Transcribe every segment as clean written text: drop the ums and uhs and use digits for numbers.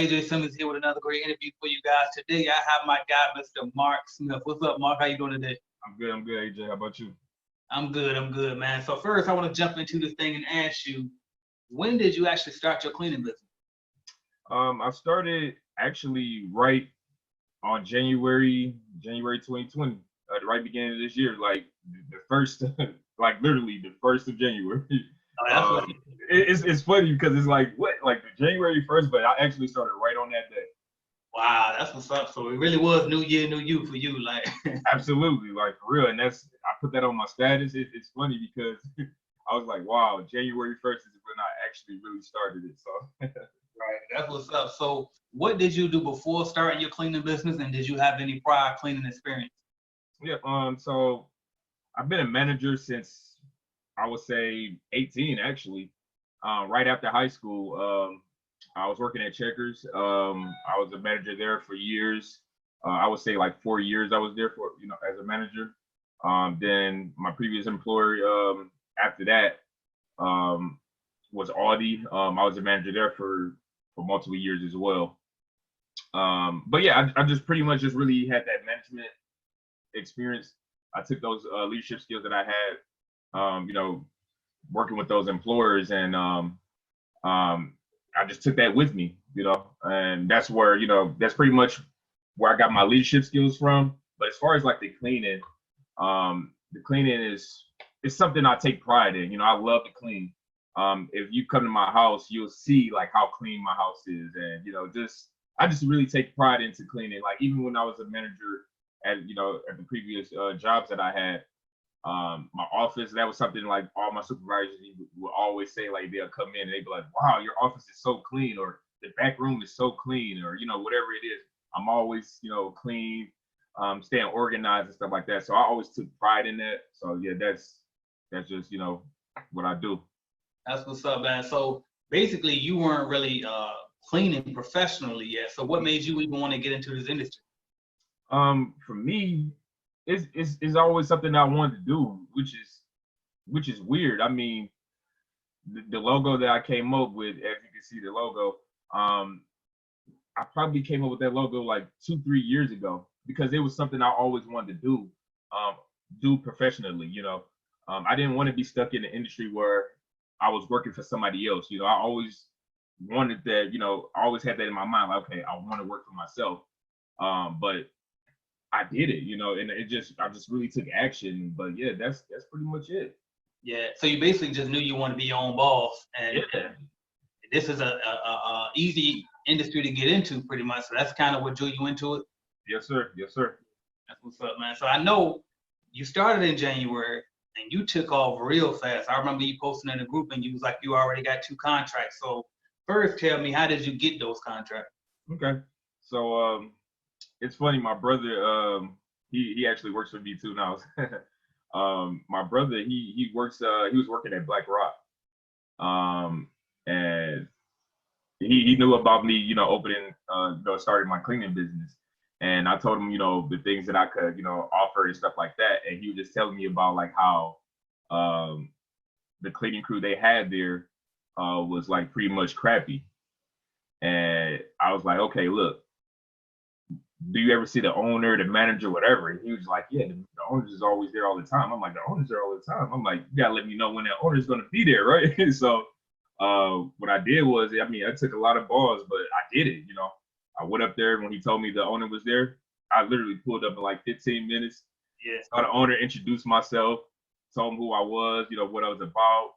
AJ Simmons here with another great interview for you guys. Today I have my guy, Mr. Mark Smith. What's up, Mark? How you doing today? I'm good, AJ. How about you? I'm good, man. So first I want to jump into this thing and ask you, when did you actually start your cleaning business? I started actually right on January 2020, the right beginning of this year, like the first, like literally the 1st of January. Oh, that's what It's funny because it's like what, like the January 1st, but I actually started right on that day. Wow, that's what's up. So it really was New Year, New You for you, like. Absolutely, like for real. And I put that on my status. It's funny because I was like, wow, January 1st is when I actually really started it. So. Right, that's what's up. So what did you do before starting your cleaning business, and did you have any prior cleaning experience? Yeah, so I've been a manager since I would say 18 actually. Right after high school, I was working at Checkers. I was a manager there for years. I would say like 4 years I was there for, as a manager. Then my previous employer, after that, was Audi. I was a manager there for multiple years as well. But yeah, I just pretty much just really had that management experience. I took those leadership skills that I had, working with those employers, and I just took that with me, and that's where, that's pretty much where I got my leadership skills from. But as far as like the cleaning is something I take pride in. I love to clean. If you come to my house, you'll see like how clean my house is, and I just really take pride into cleaning. Like even when I was a manager at at the previous jobs that I had, my office, that was something like all my supervisors would always say. Like they'll come in and they'd be like, "Wow, your office is so clean," or "The back room is so clean," or whatever it is. I'm always clean, staying organized and stuff like that. So I always took pride in that. So yeah, that's just what I do. That's what's up, man. So basically, you weren't really cleaning professionally yet. So what made you even want to get into this industry? For me, it's always something I wanted to do, which is weird. I mean, the logo that I came up with, as you can see the logo, I probably came up with that logo like 2-3 years ago because it was something I always wanted to do professionally. I didn't want to be stuck in the industry where I was working for somebody else. I always wanted that. I always had that in my mind. Like, okay, I want to work for myself. But I did it. And I just really took action. But yeah, that's pretty much it. Yeah. So you basically just knew you want to be your own boss, and Yeah. this is a easy industry to get into, pretty much. So that's kind of what drew you into it. Yes, sir. Yes, sir. That's what's up, man. So I know you started in January and you took off real fast. I remember you posting in the group and you was like, you already got 2 contracts. So first, tell me, how did you get those contracts? Okay. So it's funny. My brother, he actually works for me too now. My brother, he works. He was working at Black Rock, and he knew about me, opening, starting my cleaning business. And I told him, the things that I could, offer and stuff like that. And he was just telling me about like how the cleaning crew they had there was like pretty much crappy. And I was like, okay, look, do you ever see the owner, the manager, whatever? And he was like, yeah, the owner's is always there all the time. I'm like, the owner's there all the time. I'm like, you gotta let me know when that owner's gonna be there, right? So what I did was, I took a lot of balls, but I did it. I went up there when he told me the owner was there. I literally pulled up in like 15 minutes. Yeah. Saw the owner, introduced myself, told him who I was, what I was about,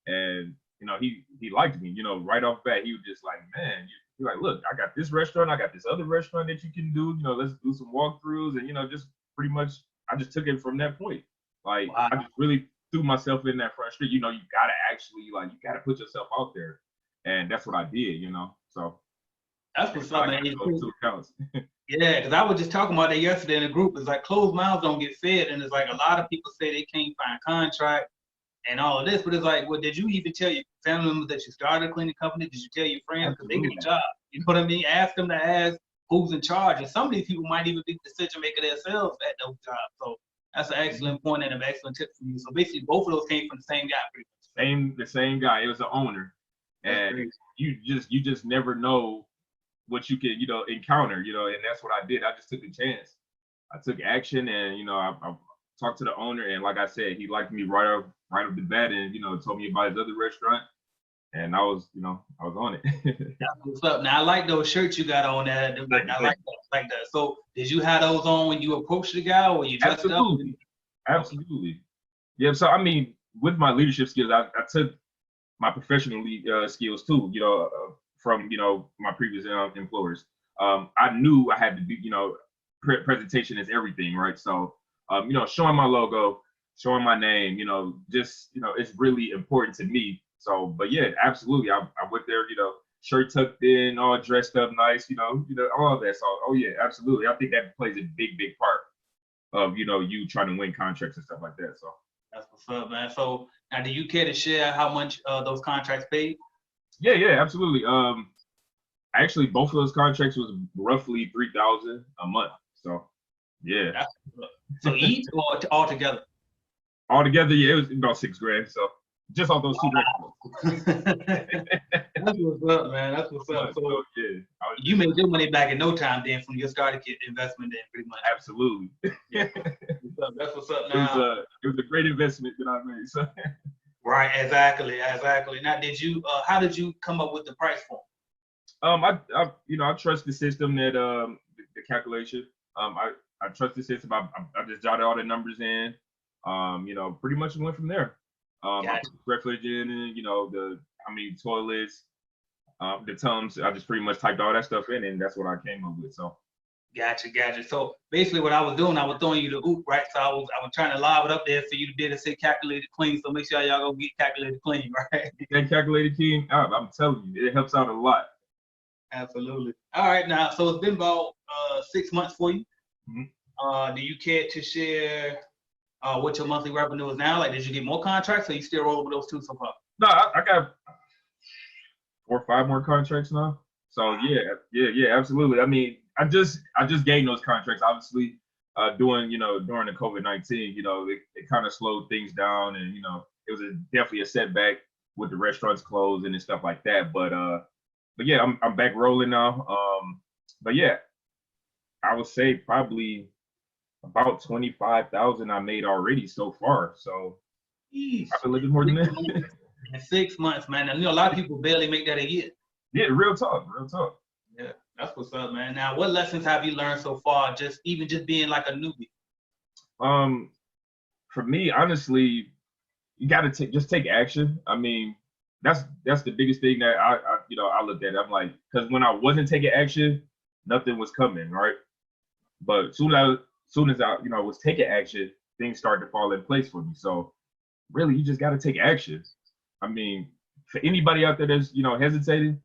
and he liked me. Right off bat, he was just like, man, you're like, look, I got this restaurant, I got this other restaurant that you can do. Let's do some walkthroughs, and just pretty much, I just took it from that point. Like, wow. I just really threw myself in that front street. You gotta actually, like, you gotta put yourself out there, and that's what I did. So. That's what's up, man. Yeah, because I was just talking about that yesterday in the group. It's like closed mouths don't get fed, and it's like a lot of people say they can't find contract and all of this, but it's like, well, did you even tell your family members that you started a cleaning company? Did you tell your friends? Because they get a job. You know what I mean? Ask them to ask who's in charge, and some of these people might even be the decision maker themselves at those jobs. So that's an excellent point and an excellent tip from you. So basically, both of those came from the same guy, pretty much. The same guy. It was the owner, and you just never know what you can, encounter, and that's what I did. I just took a chance. I took action, and I talked to the owner, and like I said, he liked me right off the bat, and told me about his other restaurant, and I was on it. That's what's up. Now I like those shirts you got on there. I like that. So did you have those on when you approached the guy, or you dressed Absolutely. up? Absolutely. Yeah. So I mean, with my leadership skills, I took my professional skills too. From my previous employers. I knew I had to be. Presentation is everything, right? So showing my logo, showing my name, just it's really important to me. So, but yeah, absolutely. I went there, shirt tucked in, all dressed up nice, all of that. So, oh yeah, absolutely. I think that plays a big part of you trying to win contracts and stuff like that. So That's what's up, man. So now, do you care to share how much those contracts paid? yeah, absolutely. Actually, both of those contracts was roughly 3,000 a month. So yeah, So each or all together? altogether, yeah, it was about $6,000. So just off those two That's what's up, man. That's what's up. So yeah, you made your money back in no time then from your starter kit investment then pretty much. Absolutely. Yeah. That's what's up now. It was a great investment that I made. So Right, exactly. Now how did you come up with the price point? I trust the system that the calculation. I trust the system. I just jotted all the numbers in. Pretty much went from there. I put the square footage in, and the how many toilets, the tums. I just pretty much typed all that stuff in, and that's what I came up with. So. Gotcha. So basically, what I was doing, I was throwing you the oop, right? So I was trying to lob it up there for you to be able to say calculated clean. So make sure y'all go get calculated clean, right? That calculated clean, I'm telling you, it helps out a lot. Absolutely. All right, now, so it's been about 6 months for you. Mm-hmm. Do you care to share what your monthly revenue is now? Like, did you get more contracts, or you still rolling with those two so far? No, I got 4 or 5 more contracts now. So yeah, absolutely. I mean, I just gained those contracts. Obviously, during the COVID-19, it kind of slowed things down, and it was definitely a setback with the restaurants closing and stuff like that. But yeah, I'm back rolling now. But yeah, I would say probably about 25,000 I made already so far. So Jeez. I've been living more than that. In 6 months, man. And a lot of people barely make that a year. Yeah, real talk. Yeah, that's what's up, man. Now, what lessons have you learned so far? Just being like a newbie. For me, honestly, you got to just take action. I mean, that's the biggest thing that I looked at. I'm like, because when I wasn't taking action, nothing was coming, right? But soon as I was taking action, things started to fall in place for me. So really, you just got to take action. I mean, for anybody out there that's hesitating,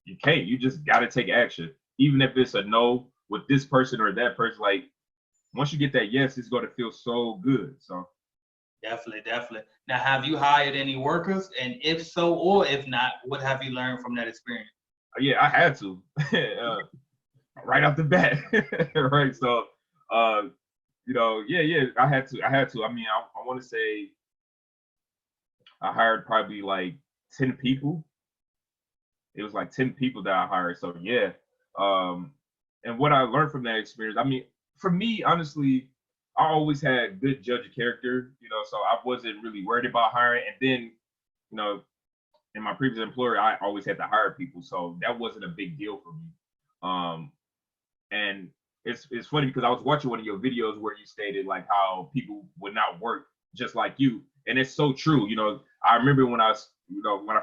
you can't. You just got to take action, even if it's a no with this person or that person. Like once you get that yes, it's going to feel so good. So. Definitely. Now, have you hired any workers? And if so, or if not, what have you learned from that experience? Yeah, I had to right off the bat. Right. So, yeah, I had to. I mean, I want to say I hired probably like 10 people. It was like 10 people that I hired. So yeah. And what I learned from that experience, I mean, for me, honestly, I always had good judge of character, so I wasn't really worried about hiring. And then, in my previous employer, I always had to hire people, so that wasn't a big deal for me. And it's funny because I was watching one of your videos where you stated like how people would not work just like you, and it's so true. I remember when I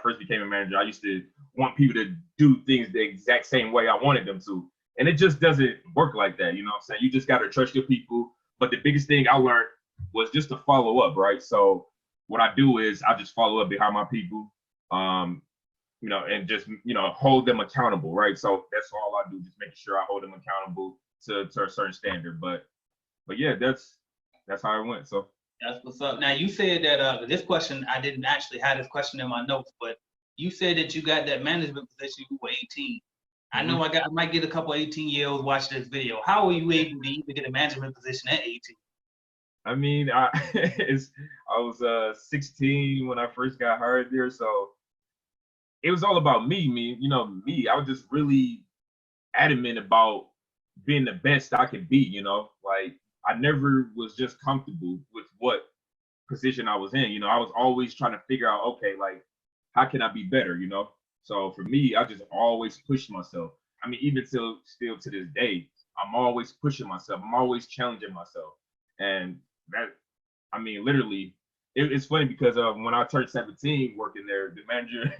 first became a manager, I used to want people to do things the exact same way I wanted them to, and it just doesn't work like that. You know what I'm saying? You just got to trust your people. But the biggest thing I learned was just to follow up, right? So what I do is I just follow up behind my people, and just, hold them accountable, right? So that's all I do, just making sure I hold them accountable to a certain standard. But yeah, that's how it went. So that's what's up. Now you said that this question, I didn't actually have this question in my notes, but you said that you got that management position you were 18. I know I might get a couple 18-year-olds watching this video. How were you able to even get a management position at 18? I mean, I was 16 when I first got hired there, so it was all about me. I was just really adamant about being the best I could be, you know. Like I never was just comfortable with what position I was in. You know, I was always trying to figure out, okay, like how can I be better, you know? So for me, I just always pushed myself. I mean, even till still to this day, I'm always pushing myself. I'm always challenging myself. And that, I mean, literally, it's funny because when I turned 17 working there, the manager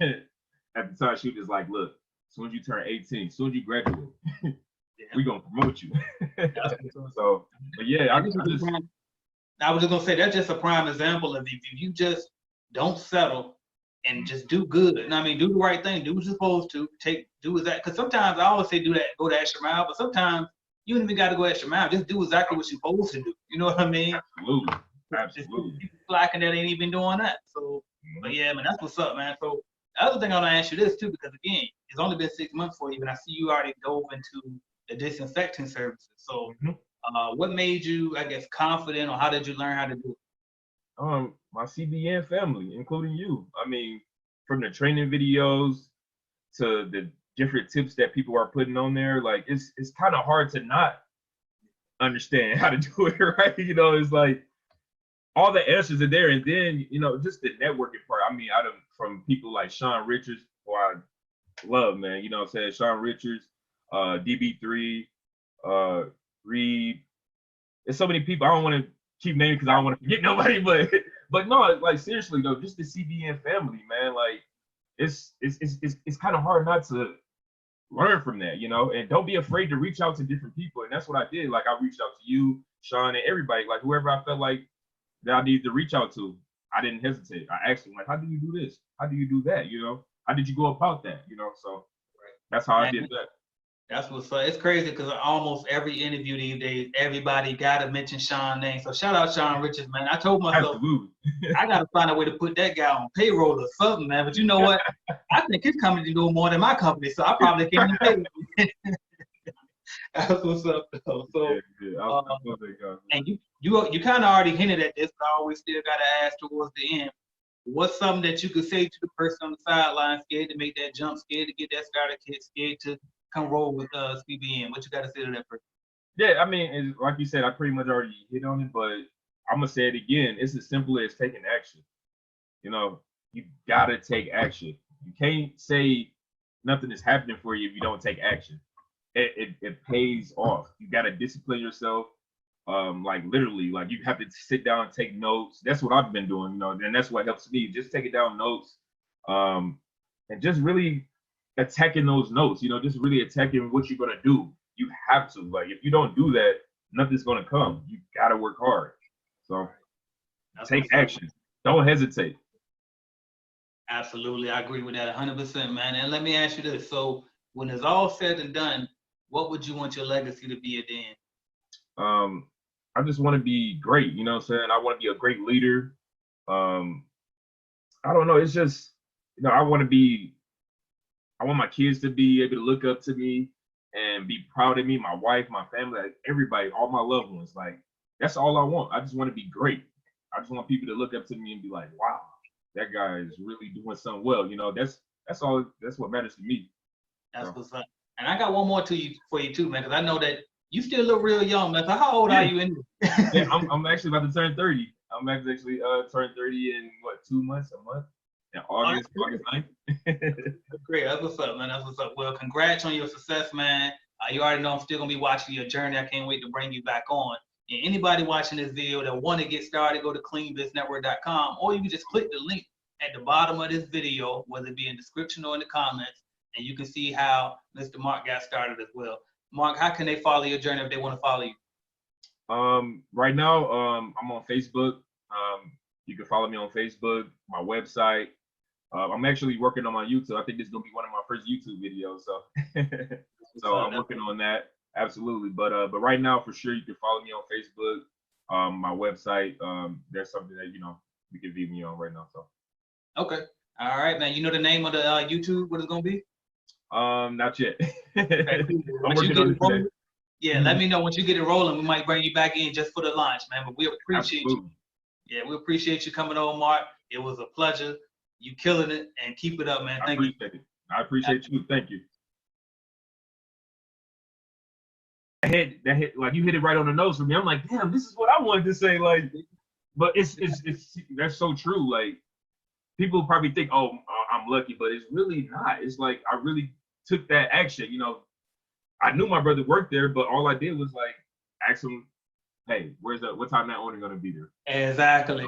at the time, she was just like, look, as soon as you turn 18, as soon as you graduate, we're gonna promote you. So, but yeah, I just I was just gonna say that's just a prime example of if you just don't settle and just do good. And I mean, do the right thing, do what you're supposed to. Do that. Because sometimes I always say do that, go the extra mile. But sometimes you don't even got to go extra mile. Just do exactly what you're supposed to do. You know what I mean? Absolutely, absolutely. People slacking that ain't even doing that. So, but yeah, man, that's what's up, man. So the other thing I want to ask you this too, because again, it's only been 6 months for you, and I see you already dove into the disinfecting services. So. What made you, I guess, confident, or how did you learn how to do it? My CBN family, including you. I mean, from the training videos to the different tips that people are putting on there, like it's kind of hard to not understand how to do it, right? You know, it's like all the answers are there, and then you know, just the networking part. I mean, from people like Sean Richards, who I love, man. You know what I'm saying? Sean Richards, DB3, Reed. There's so many people. I don't want to keep naming because I don't want to forget nobody, but no, like seriously though, just the CBN family, man. Like it's kind of hard not to learn from that, you know. And don't be afraid to reach out to different people. And that's what I did. Like I reached out to you, Sean, and everybody, like whoever I felt like that I needed to reach out to. I didn't hesitate. I asked them like, how do you do this? How do you do that? You know, how did you go about that? You know, so that's how I did that. That's what's up. It's crazy because almost every interview these days, everybody gotta mention Sean's name. So shout out Sean Richards, man. I told myself I gotta find a way to put that guy on payroll or something, man. But you know what? I think his company doing more than my company, so I probably can't even pay him. That's what's up, though. So, and you kind of already hinted at this, but I always still gotta ask towards the end. What's something that you could say to the person on the sideline, scared to make that jump, scared to get that starter kit, scared to come roll with CBN? What you got to say to that person? Yeah, I mean, like you said, I pretty much already hit on it, but I'm gonna say it again. It's as simple as taking action. You know, you gotta take action. You can't say nothing is happening for you if you don't take action. It pays off. You gotta discipline yourself. Like literally, like you have to sit down and take notes. That's what I've been doing, you know, and that's what helps me. Just taking down notes, and just really attacking those notes, you know, just really attacking what you're gonna do. You have to, like, if you don't do that, nothing's gonna come. You gotta work hard. So take action. Don't hesitate. Absolutely, I agree with that 100%, man. And let me ask you this: so, when it's all said and done, what would you want your legacy to be at the end? I just want to be great. You know what I'm saying? I want to be a great leader. I don't know. It's just, you know, I want my kids to be able to look up to me and be proud of me, my wife, my family, like everybody, all my loved ones. Like, that's all I want. I just want to be great. I just want people to look up to me and be like, wow, that guy is really doing something well. You know, that's what matters to me. That's what's up. And I got one more for you too, man, because I know that you still look real young, man. So how old are you in? Yeah, I'm actually about to turn 30. I'm actually turn 30 in what, 2 months, a month? In August 9th. Great. That's what's up, man. That's what's up. Well, congrats on your success, man. You already know I'm still gonna be watching your journey. I can't wait to bring you back on. And anybody watching this video that want to get started, go to cleanbiznetwork.com, or you can just click the link at the bottom of this video, whether it be in the description or in the comments, and you can see how Mr. Mark got started as well. Mark, how can they follow your journey if they want to follow you? Right now, I'm on Facebook. You can follow me on Facebook, my website. I'm actually working on my YouTube. I think this is gonna be one of my first YouTube videos. So I'm working on that. Absolutely. But right now, for sure, you can follow me on Facebook, my website. There's something that, you know, you can view me on right now. So. Okay. All right, man. You know the name of the YouTube? What it's gonna be? Not yet. Okay, cool. I'm working on it today. Yeah, let me know once you get it rolling. We might bring you back in just for the launch, man. But we appreciate you. Yeah, we appreciate you coming on, Mark. It was a pleasure. You killing it, and keep it up, man. Thank you. I appreciate you. Thank you. that hit like you hit it right on the nose for me. I'm like, damn, this is what I wanted to say. Like, but it's that's so true. Like, people probably think, oh, I'm lucky, but it's really not. It's like I really took that action. You know, I knew my brother worked there, but all I did was like ask him, hey, what time that owner gonna be there? Exactly.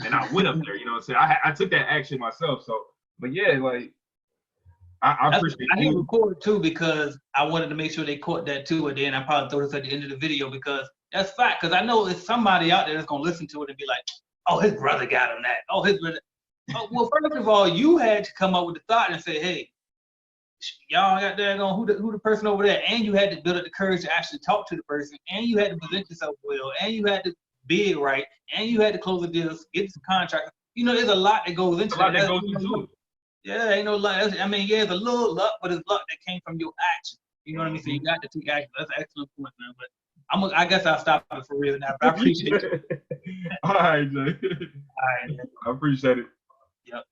And I went up there. You know what I'm saying? I took that action myself. So, but yeah, like I appreciate I didn't you. record too because I wanted to make sure they caught that too, and then I probably throw this at the end of the video because that's fact. Because I know there's somebody out there that's gonna listen to it and be like, "Oh, his brother got him that. Oh, his brother." Oh, well, first of all, you had to come up with the thought and say, "Hey, y'all got there going who the person over there," and you had to build up the courage to actually talk to the person, and you had to present yourself well, and you had to bid right, and you had to close the deals, get some contracts. You know, there's a lot that goes into A lot that. that goes into it. Yeah, ain't no luck. I mean, yeah, it's a little luck, but it's luck that came from your action. You know what I mean? So you got to take action. That's an excellent point, man. But I guess I'll stop it for real now. But I appreciate you. All right, Jay. All right, man. I appreciate it. Yep.